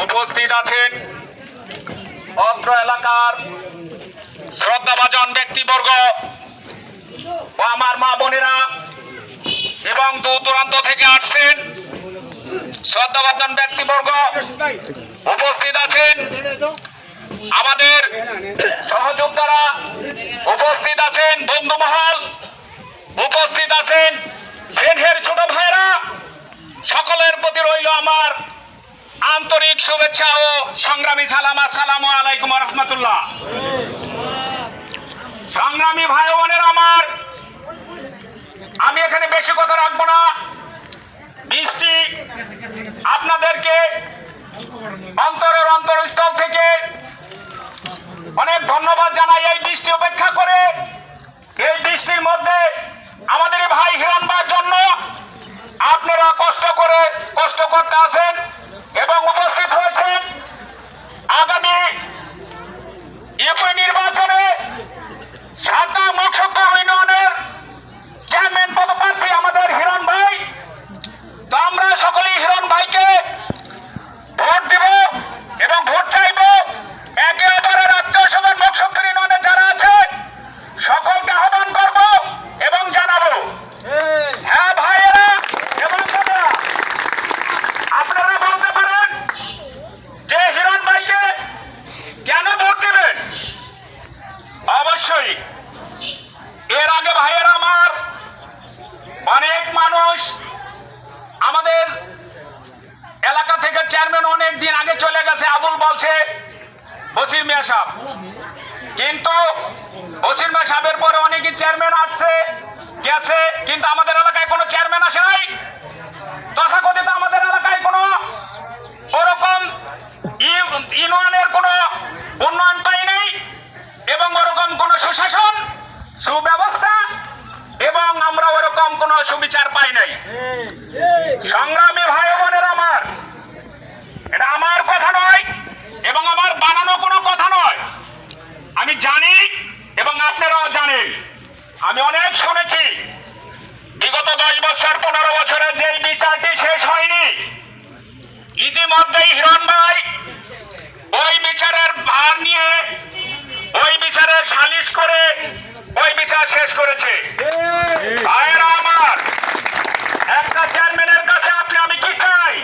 উপস্থিত আছেন অত্র এলাকার শ্রদ্ধাভাজন ব্যক্তিবর্গ ও আমার মা বোনেরা এবং দূর দূরান্ত থেকে আসছেন শ্রদ্ধাভাজন ব্যক্তিবর্গ উপস্থিত আছেন আমাদের সহযোদ্ধারা উপস্থিত আছেন বন্ধুমহল উপস্থিত আছেন সেনহের ছোট ভাইরা সকলের প্রতি রইল আমার আন্তরিক শুভেচ্ছা ও সংগ্রামী সালাম। আসসালামু আলাইকুম ওয়া রাহমাতুল্লাহ। সংগ্রামী ভাই বোনের আমার, আমি এখানে বেশি কথা রাখবো না। বৃষ্টি আপনাদেরকে অন্তরের অন্তরস্থল থেকে অনেক ধন্যবাদ জানাই। এই বৃষ্টি উপেক্ষা করে এই বৃষ্টির মধ্যে আমাদের ভাই হিরণ ভাইয়ের জন্য আপনারা কষ্ট করতে আছেন এবং উপস্থিত হয়েছেন। আগামী ইউপি নির্বাচনে সাতটা মুখসত্ব ইউনিয়নের চেয়ারম্যান পদপ্রার্থী আমাদের হিরণ ভাই। তো আমরা সকলেই হিরণ ভাইকে ভোট দিব এবং ভোট চাইব। একে অপরের আত্মীয় স্বজন মুখসত্ব ইউনিয়নে যারা আছে সকলকে আহ্বান করব এবং জানাবো, হ্যাঁ ভাইয়েরা এবং আপনারা বলতে পারেন যে হিরণ ভাইকে কেন ভোট দিবেন। অবশ্যই এর আগে ভাইয়েরা আমার অনেক মানুষ আমাদের এলাকা থেকে চেয়ারম্যান অনেক দিন আগে চলে গেছে। আবুল বলছে বসির মিয়া সাহেব, কিন্তু বসির মিয়া সাহেবের পরে অনেকই চেয়ারম্যান আসছে গেছে, কিন্তু আমাদের এলাকায় কোনো চেয়ারম্যান আসে নাই। তথাকথিত আমাদের এলাকায় কোনো ওরকম ইউনিয়নের কোনো উন্নয়ন পাই নেই এবং ওরকম কোনো সুশাসন সুব্যবস্থা এবং আমরা ওরকম কোনো সুবিচার পাই নাই। সংগ্রামী ভাই বোনের আমার, এটা আমার কথা নয় এবং আমার বানানো কোনো কথা নয়। আমি জানি এবং আপনারাও জানেন। আমি অনেক শুনেছি বিগত 10 বছর 15 বছরে যেই বিচারটি শেষ হয়নি, ইতিমধ্যেই হিরণ ভাই ওই বিচারের ভার নিয়ে ওই বিচারের সালিশ করে ওই বিচার শেষ করেছে। ভাইয়েরা আমার, একটা চেয়ারম্যানের কাছে আমি কি চাই?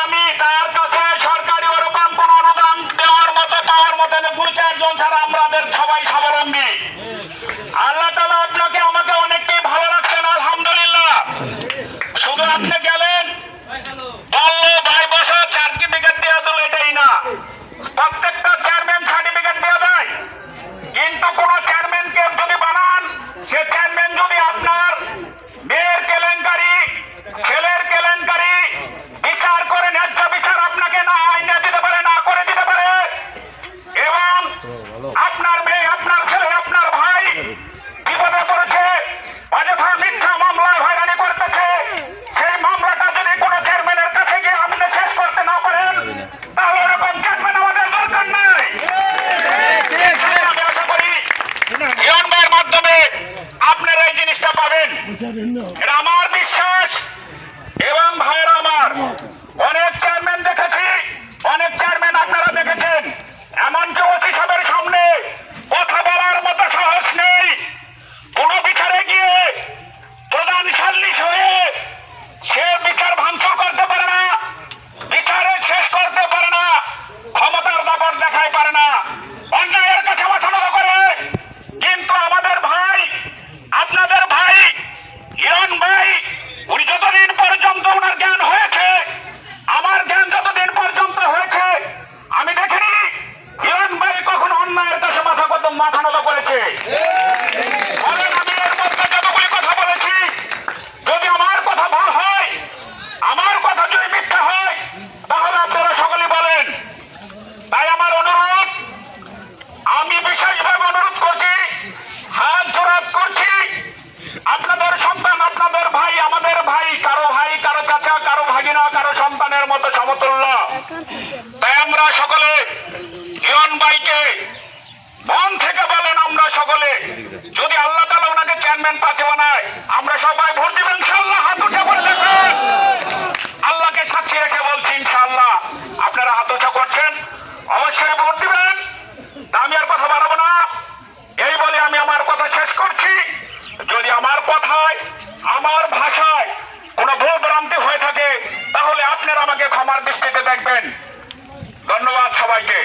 আমি তার কাছে সরকারি ওরকম কোন অনুদান দেওয়ার মতো পাওয়ার মতো 2-4 জন ছাড়া আমাদের সবাই স্বাবলম্বী। আল্লাহ তাআলা আপনাকে আমাকে অনেকটাই ভালো রাখছেন, আলহামদুলিল্লাহ। শুধু আপনি গেলেন বললো ভাই বসো সার্টিফিকেট দিয়ে দিল, এটাই না। প্রত্যেকটা চেয়ারম্যান সার্টিফিকেট দিয়ে দেয়, কিন্তু কোন চেয়ারম্যানকে যদি বানান, সে চেয়ারম্যান যদি আপনার মেয়ের কেলেঙ্কারি ছেলের কেলেঙ্কারি বিচার করে ন্যায্য বিচার আপনাকে না আইনে দিতে পারে, না করে দিতে পারে, এবং আপনার মেয়ে আপনার ছেলে আপনার ভাই বিপদে পড়েছে অযথা মিথ্যা মামলায় হয়রানি করতেছে, সেই মামলাটা যদি কোনো চেয়ারম্যানের কাছে গিয়ে আপনি শেষ করতে না পারেন, তাহলে এরকম চেয়ারম্যান আমাদের দরকার নাই। আমি আশা করি হিরণ ভাইয়ের মাধ্যমে আপনারা এই জিনিসটা পাবেন, এটা আমার বিশ্বাস। এবং ভাইয়েরা আমার, অনেক চেয়ারম্যান দেখেছি, অনেক চেয়ারম্যান আপনারা দেখেছেন, এমনকি ওসি সাহেবের সামনে কথা বলার মতো সাহস নেই। কোন বিচারে গিয়ে প্রধান সাল্লিশ হয়ে সে বিচার ভাঙচুর করতে পারে না, বিচারে শেষ করতে পারে না, ক্ষমতার দাপট দেখাই পারে না, অন্যায়ের কাছে মাথা নত করে। কিন্তু আমাদের ভাই, আপনাদের ভাই হিরণ ভাই, উনি যতদিন পর্যন্ত ওনার জ্ঞান হয়েছে, আমার জ্ঞান যতদিন পর্যন্ত হয়েছে, আমি দেখিনি হিরণ ভাই কখনো অন্যায়ের কাছে মাথা নত করেছে। বলেন, আমি এর মধ্যে যতগুলি কথা বলেছি, যদি আমার কথা ভুল হয়, আমার কথা যদি মিথ্যা হয়, তাহলে আপনারা সকলে বলেন। তাই আমার অনুরোধ, আমি বিশেষভাবে অনুরোধ করছি, হাত জোড়াত করছি, আপনাদের সন্তান আপনাদের ভাই আমাদের ভাই, কারো চাচা কারো ভাগিনা কারো সন্তানের মতো সমতুল্য। তাই আমরা সকলে হিরণ ভাইকে মন থেকে বলেন, আমরা সকলে যদি আল্লাহ তাআলা ওনাকে চেয়ারম্যান পার্টি বানায়, আমরা সবাই ভোট দিবেন ইনশাআল্লাহ। হাত উঠে আমাকে ক্ষমার দৃষ্টিতে দেখবেন। ধন্যবাদ সবাইকে।